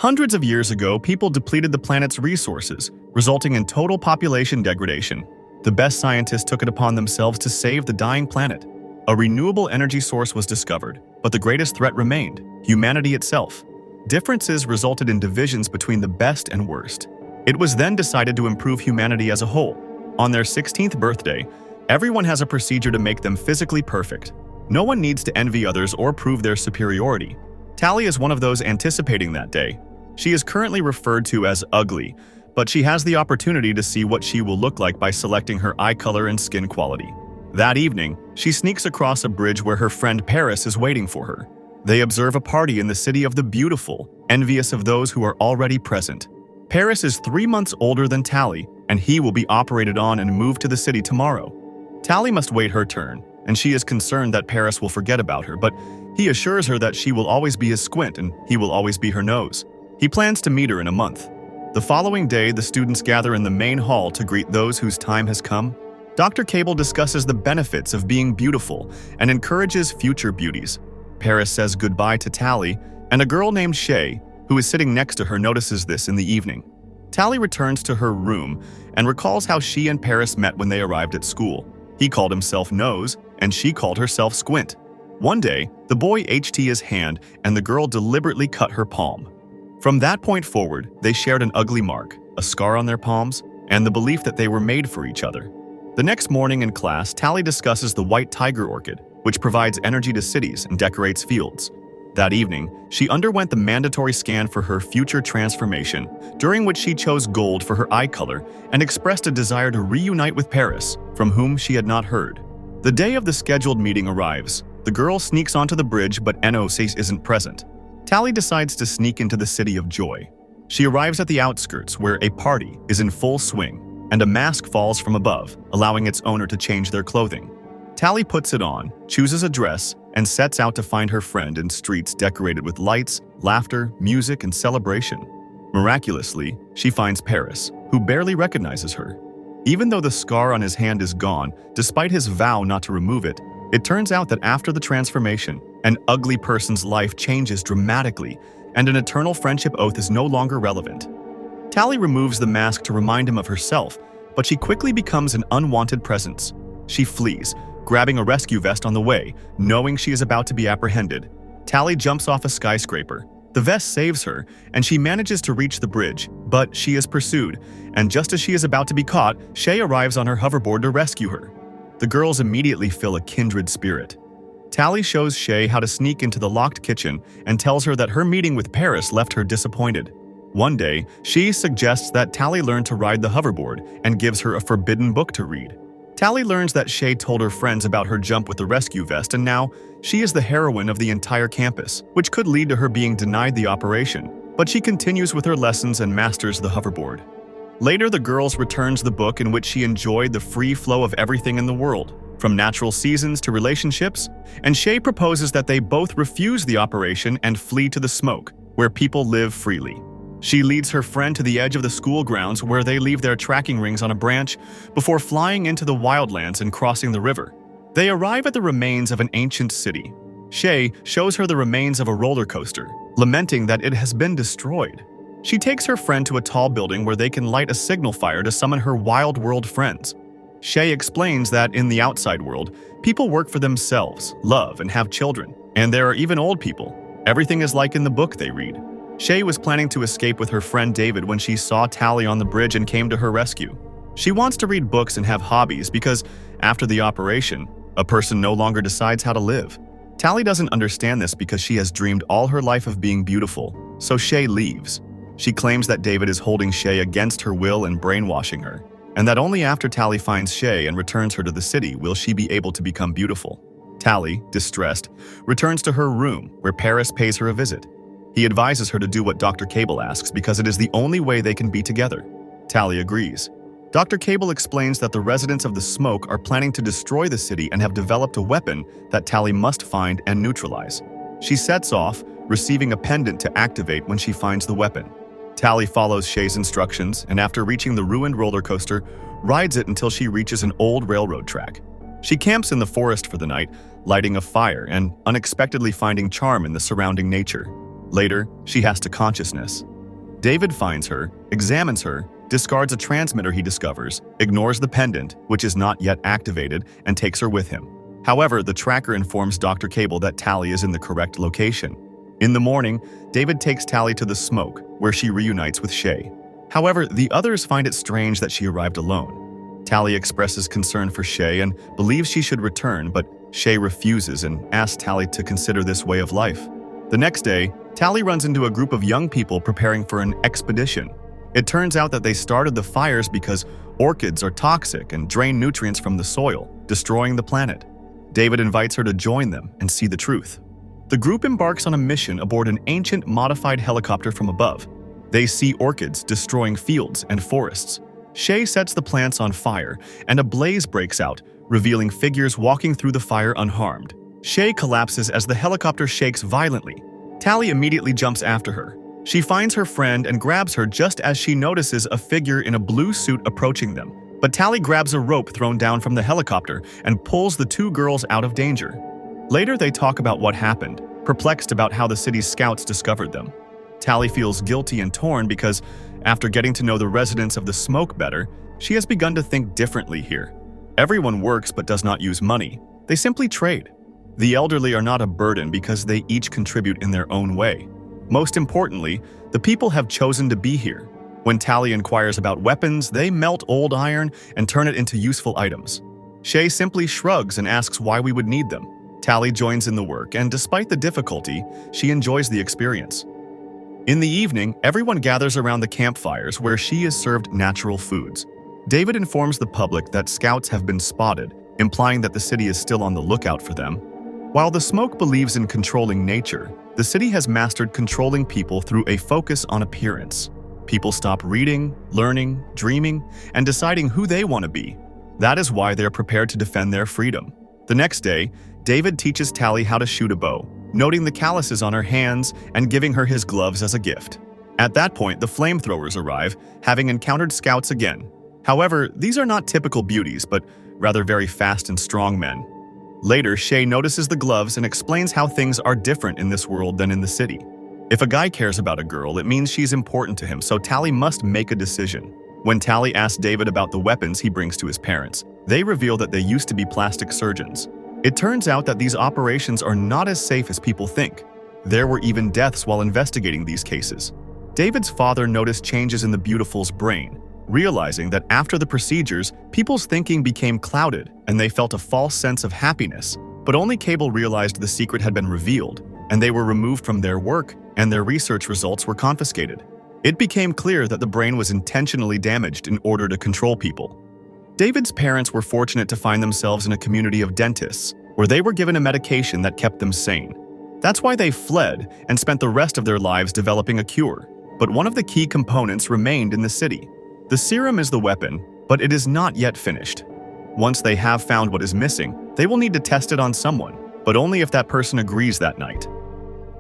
Hundreds of years ago, people depleted the planet's resources, resulting in total population degradation. The best scientists took it upon themselves to save the dying planet. A renewable energy source was discovered, but the greatest threat remained: humanity itself. Differences resulted in divisions between the best and worst. It was then decided to improve humanity as a whole. On their 16th birthday, everyone has a procedure to make them physically perfect. No one needs to envy others or prove their superiority. Tally is one of those anticipating that day. She is currently referred to as ugly, but she has the opportunity to see what she will look like by selecting her eye color and skin quality. That evening, she sneaks across a bridge where her friend Paris is waiting for her. They observe a party in the city of the beautiful, envious of those who are already present. Paris is 3 months older than Tally, and he will be operated on and moved to the city tomorrow. Tally must wait her turn, and she is concerned that Paris will forget about her, but he assures her that she will always be his squint and he will always be her nose. He plans to meet her in a month. The following day, the students gather in the main hall to greet those whose time has come. Dr. Cable discusses the benefits of being beautiful and encourages future beauties. Paris says goodbye to Tally, and a girl named Shay, who is sitting next to her, notices this in the evening. Tally returns to her room and recalls how she and Paris met when they arrived at school. He called himself Nose, and she called herself Squint. One day, the boy HT his hand, and the girl deliberately cut her palm. From that point forward, they shared an ugly mark, a scar on their palms, and the belief that they were made for each other. The next morning in class, Tally discusses the white tiger orchid, which provides energy to cities and decorates fields. That evening, she underwent the mandatory scan for her future transformation, during which she chose gold for her eye color and expressed a desire to reunite with Paris, from whom she had not heard. The day of the scheduled meeting arrives. The girl sneaks onto the bridge, but NOC isn't present. Tally decides to sneak into the city of joy. She arrives at the outskirts, where a party is in full swing, and a mask falls from above, allowing its owner to change their clothing. Tally puts it on, chooses a dress, and sets out to find her friend in streets decorated with lights, laughter, music, and celebration. Miraculously, she finds Paris, who barely recognizes her. Even though the scar on his hand is gone, despite his vow not to remove it, it turns out that after the transformation, an ugly person's life changes dramatically, and an eternal friendship oath is no longer relevant. Tally removes the mask to remind him of herself, but she quickly becomes an unwanted presence. She flees, grabbing a rescue vest on the way, knowing she is about to be apprehended. Tally jumps off a skyscraper. The vest saves her, and she manages to reach the bridge, but she is pursued, and just as she is about to be caught, Shay arrives on her hoverboard to rescue her. The girls immediately feel a kindred spirit. Tally shows Shay how to sneak into the locked kitchen and tells her that her meeting with Paris left her disappointed. One day, she suggests that Tally learn to ride the hoverboard and gives her a forbidden book to read. Tally learns that Shay told her friends about her jump with the rescue vest, and now she is the heroine of the entire campus, which could lead to her being denied the operation, but she continues with her lessons and masters the hoverboard. Later, the girls returns the book in which she enjoyed the free flow of everything in the world, from natural seasons to relationships, and Shay proposes that they both refuse the operation and flee to the smoke, where people live freely. She leads her friend to the edge of the school grounds, where they leave their tracking rings on a branch before flying into the wildlands and crossing the river. They arrive at the remains of an ancient city. Shay shows her the remains of a roller coaster, lamenting that it has been destroyed. She takes her friend to a tall building where they can light a signal fire to summon her wild world friends. Shay explains that in the outside world, people work for themselves, love, and have children, and there are even old people. Everything is like in the book they read. Shay was planning to escape with her friend David when she saw Tally on the bridge and came to her rescue. She wants to read books and have hobbies because, after the operation, a person no longer decides how to live. Tally doesn't understand this because she has dreamed all her life of being beautiful, so Shay leaves. She claims that David is holding Shay against her will and brainwashing her, and that only after Tally finds Shay and returns her to the city will she be able to become beautiful. Tally, distressed, returns to her room, where Paris pays her a visit. He advises her to do what Dr. Cable asks because it is the only way they can be together. Tally agrees. Dr. Cable explains that the residents of the Smoke are planning to destroy the city and have developed a weapon that Tally must find and neutralize. She sets off, receiving a pendant to activate when she finds the weapon. Tally follows Shay's instructions and, after reaching the ruined roller coaster, rides it until she reaches an old railroad track. She camps in the forest for the night, lighting a fire and unexpectedly finding charm in the surrounding nature. Later, she has to consciousness. David finds her, examines her, discards a transmitter he discovers, ignores the pendant, which is not yet activated, and takes her with him. However, the tracker informs Dr. Cable that Tally is in the correct location. In the morning, David takes Tally to the smoke, where she reunites with Shay. However, the others find it strange that she arrived alone. Tally expresses concern for Shay and believes she should return, but Shay refuses and asks Tally to consider this way of life. The next day, Tally runs into a group of young people preparing for an expedition. It turns out that they started the fires because orchids are toxic and drain nutrients from the soil, destroying the planet. David invites her to join them and see the truth. The group embarks on a mission aboard an ancient modified helicopter from above. They see orchids destroying fields and forests. Shay sets the plants on fire, and a blaze breaks out, revealing figures walking through the fire unharmed. Shay collapses as the helicopter shakes violently. Tally immediately jumps after her. She finds her friend and grabs her just as she notices a figure in a blue suit approaching them. But Tally grabs a rope thrown down from the helicopter and pulls the two girls out of danger. Later, they talk about what happened, perplexed about how the city's scouts discovered them. Tally feels guilty and torn because, after getting to know the residents of the smoke better, she has begun to think differently here. Everyone works but does not use money. They simply trade. The elderly are not a burden because they each contribute in their own way. Most importantly, the people have chosen to be here. When Tally inquires about weapons, they melt old iron and turn it into useful items. Shay simply shrugs and asks why we would need them. Tally joins in the work, and despite the difficulty, she enjoys the experience. In the evening, everyone gathers around the campfires where she is served natural foods. David informs the public that scouts have been spotted, implying that the city is still on the lookout for them. While the smoke believes in controlling nature, the city has mastered controlling people through a focus on appearance. People stop reading, learning, dreaming, and deciding who they want to be. That is why they are prepared to defend their freedom. The next day, David teaches Tally how to shoot a bow, noting the calluses on her hands and giving her his gloves as a gift. At that point, the flamethrowers arrive, having encountered scouts again. However, these are not typical beauties, but rather very fast and strong men. Later, Shay notices the gloves and explains how things are different in this world than in the city. If a guy cares about a girl, it means she's important to him, so Tally must make a decision. When Tally asks David about the weapons he brings to his parents, they reveal that they used to be plastic surgeons. It turns out that these operations are not as safe as people think. There were even deaths while investigating these cases. David's father noticed changes in the Beautiful's brain, realizing that after the procedures, people's thinking became clouded and they felt a false sense of happiness. But only Cable realized the secret had been revealed, and they were removed from their work, and their research results were confiscated. It became clear that the brain was intentionally damaged in order to control people. David's parents were fortunate to find themselves in a community of dentists, where they were given a medication that kept them sane. That's why they fled and spent the rest of their lives developing a cure. But one of the key components remained in the city. The serum is the weapon, but it is not yet finished. Once they have found what is missing, they will need to test it on someone, but only if that person agrees that night.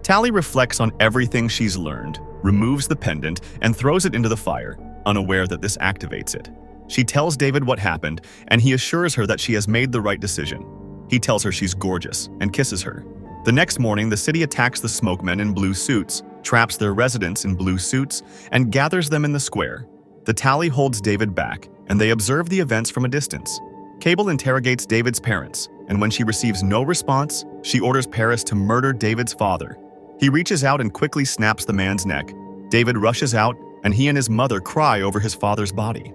Tally reflects on everything she's learned, removes the pendant, and throws it into the fire, unaware that this activates it. She tells David what happened, and he assures her that she has made the right decision. He tells her she's gorgeous and kisses her. The next morning, the city attacks the smokemen in blue suits, traps their residents in blue suits, and gathers them in the square. The Tally holds David back, and they observe the events from a distance. Cable interrogates David's parents, and when she receives no response, she orders Paris to murder David's father. He reaches out and quickly snaps the man's neck. David rushes out, and he and his mother cry over his father's body.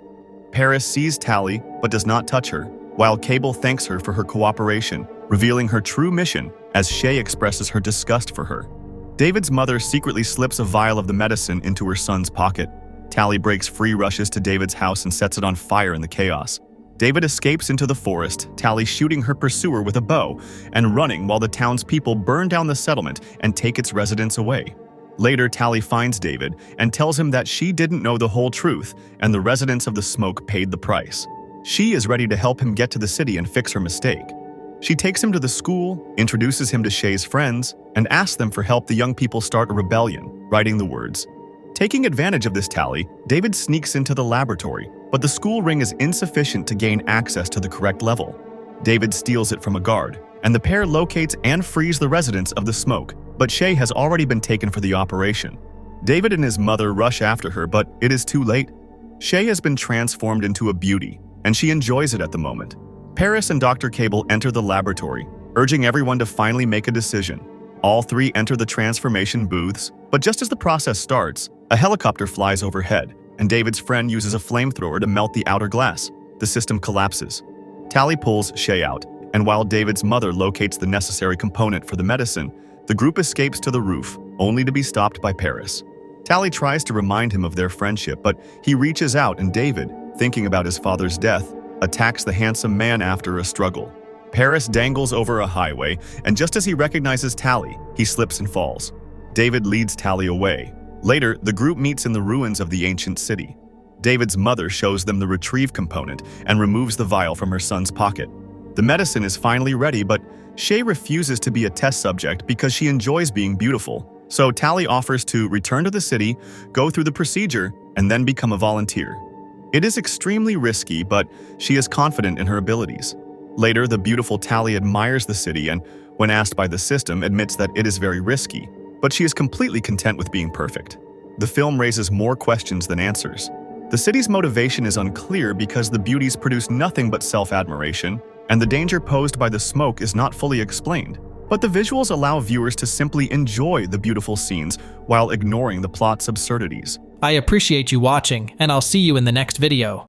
Paris sees Tally, but does not touch her, while Cable thanks her for her cooperation, revealing her true mission as Shay expresses her disgust for her. David's mother secretly slips a vial of the medicine into her son's pocket. Tally breaks free, rushes to David's house and sets it on fire in the chaos. David escapes into the forest, Tally shooting her pursuer with a bow and running while the townspeople burn down the settlement and take its residents away. Later, Tally finds David and tells him that she didn't know the whole truth and the residents of the smoke paid the price. She is ready to help him get to the city and fix her mistake. She takes him to the school, introduces him to Shay's friends, and asks them for help the young people start a rebellion, writing the words. Taking advantage of this Tally, David sneaks into the laboratory, but the school ring is insufficient to gain access to the correct level. David steals it from a guard, and the pair locates and frees the residents of the smoke, but Shay has already been taken for the operation. David and his mother rush after her, but it is too late. Shay has been transformed into a beauty, and she enjoys it at the moment. Paris and Dr. Cable enter the laboratory, urging everyone to finally make a decision. All three enter the transformation booths, but just as the process starts, a helicopter flies overhead, and David's friend uses a flamethrower to melt the outer glass. The system collapses. Tally pulls Shay out, and while David's mother locates the necessary component for the medicine, the group escapes to the roof, only to be stopped by Paris. Tally tries to remind him of their friendship, but he reaches out and David, thinking about his father's death, attacks the handsome man after a struggle. Paris dangles over a highway, and just as he recognizes Tally, he slips and falls. David leads Tally away. Later, the group meets in the ruins of the ancient city. David's mother shows them the retrieve component and removes the vial from her son's pocket. The medicine is finally ready, but Shay refuses to be a test subject because she enjoys being beautiful. So Tally offers to return to the city, go through the procedure, and then become a volunteer. It is extremely risky, but she is confident in her abilities. Later, the beautiful Tally admires the city and, when asked by the system, admits that it is very risky, but she is completely content with being perfect. The film raises more questions than answers. The city's motivation is unclear because the beauties produce nothing but self-admiration, and the danger posed by the smoke is not fully explained. But the visuals allow viewers to simply enjoy the beautiful scenes while ignoring the plot's absurdities. I appreciate you watching, and I'll see you in the next video.